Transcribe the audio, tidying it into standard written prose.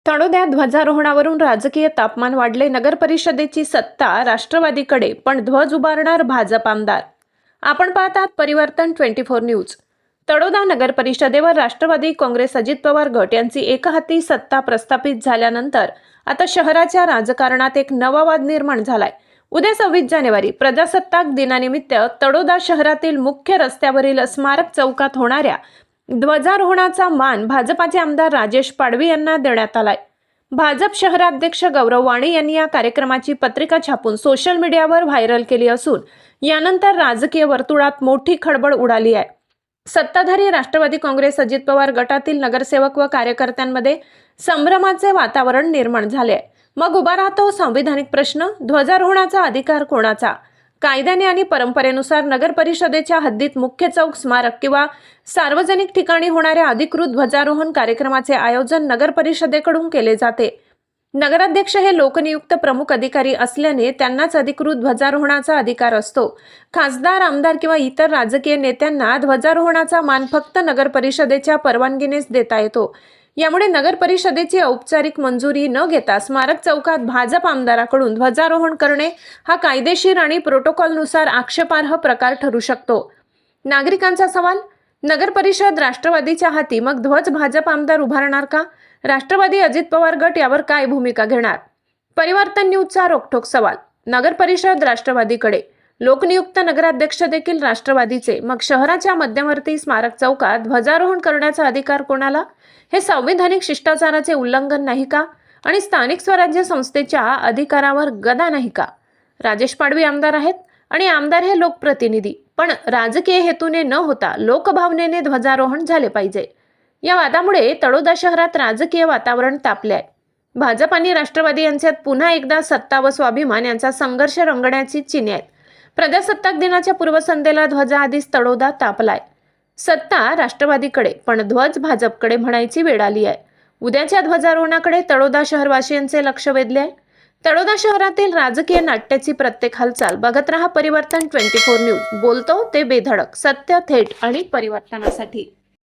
तळोद्यात ध्वजारोहणावरून राजकीय तापमान वाढले. नगर परिषदेची सत्ता राष्ट्रवादीकडे, पण ध्वज उभारणार भाजप आमदार. आपण पाहतात परिवर्तन 24 न्यूज. तळोदा नगर परिषदेवर राष्ट्रवादी काँग्रेस अजित पवार गट यांची एकहाती सत्ता प्रस्थापित झाल्यानंतर आता शहराच्या राजकारणात एक नवा वाद निर्माण झालाय. उद्या 26 जानेवारी प्रजासत्ताक दिनानिमित्त तळोदा शहरातील मुख्य रस्त्यावरील स्मारक चौकात होणाऱ्या ध्वजारोहणाचा मान भाजपाचे आमदार राजेश पाडवी यांना देण्यात आलाय. भाजप शहराध्यक्ष गौरव वाणी यांनी या कार्यक्रमाची पत्रिका छापून सोशल मीडियावर व्हायरल केली असून यानंतर राजकीय वर्तुळात मोठी खळबळ उडाली आहे. सत्ताधारी राष्ट्रवादी काँग्रेस अजित पवार गटातील नगरसेवक व कार्यकर्त्यांमध्ये संभ्रमाचे वातावरण निर्माण झाले आहे. मग उभा राहतो संविधानिक प्रश्न, ध्वजारोहणाचा अधिकार कोणाचा? कायद्याने आणि परंपरेनुसार नगर परिषदेच्या हद्दीत मुख्य चौक, स्मारक किंवा सार्वजनिक ठिकाणी होणाऱ्या अधिकृत ध्वजारोहण कार्यक्रमाचे आयोजन नगर परिषदेकडून केले जाते. नगराध्यक्ष हे लोकनियुक्त प्रमुख अधिकारी असल्याने त्यांनाच अधिकृत ध्वजारोहणाचा अधिकार असतो. खासदार, आमदार किंवा इतर राजकीय नेत्यांना ध्वजारोहणाचा मान फक्त नगर परिषदेच्या परवानगीनेच देता येतो. यामुळे नगर परिषदेची औपचारिक मंजुरी न घेता स्मारक चौकात भाजप आमदाराकडून ध्वजारोहण करणे हा कायदेशीर आणि प्रोटोकॉलनुसार आक्षेपार्ह प्रकार ठरू शकतो. नागरिकांचा सवाल, नगर परिषद राष्ट्रवादीच्या हाती, मग ध्वज भाजप आमदार उभारणार का? राष्ट्रवादी अजित पवार गट यावर काय भूमिका घेणार? परिवर्तन न्यूजचा रोखठोक सवाल. नगर परिषद राष्ट्रवादीकडे, लोकनियुक्त नगराध्यक्ष देखील राष्ट्रवादीचे, मग शहराच्या मध्यवर्ती स्मारक चौकात ध्वजारोहण करण्याचा अधिकार कोणाला? हे संविधानिक शिष्टाचाराचे उल्लंघन नाही का? आणि स्थानिक स्वराज्य संस्थेच्या अधिकारावर गदा नाही का? राजेश पाडवी आमदार आहेत आणि आमदार हे लोकप्रतिनिधी, पण राजकीय हेतूने न होता लोकभावनेने ध्वजारोहण झाले पाहिजे. या वादामुळे तळोदा शहरात राजकीय वातावरण तापले आहे. भाजप आणि राष्ट्रवादी यांच्यात पुन्हा एकदा सत्ता व स्वाभिमान यांचा संघर्ष रंगण्याची चिन्हे आहेत. प्रजासत्ताक दिनाच्या पूर्वसंध्येला ध्वजा आधीच तळोदा तापलाय. सत्ता राष्ट्रवादीकडे, पण ध्वज भाजपकडे म्हणायची वेळ आली आहे. उद्याच्या ध्वजारोहणाकडे तळोदा शहरवासियांचे लक्ष वेधले आहे. तळोदा शहरातील राजकीय नाट्याची प्रत्येक हालचाल बघत रहा परिवर्तन 24 न्यूज. बोलतो ते बेधडक, सत्य, थेट आणि परिवर्तनासाठी.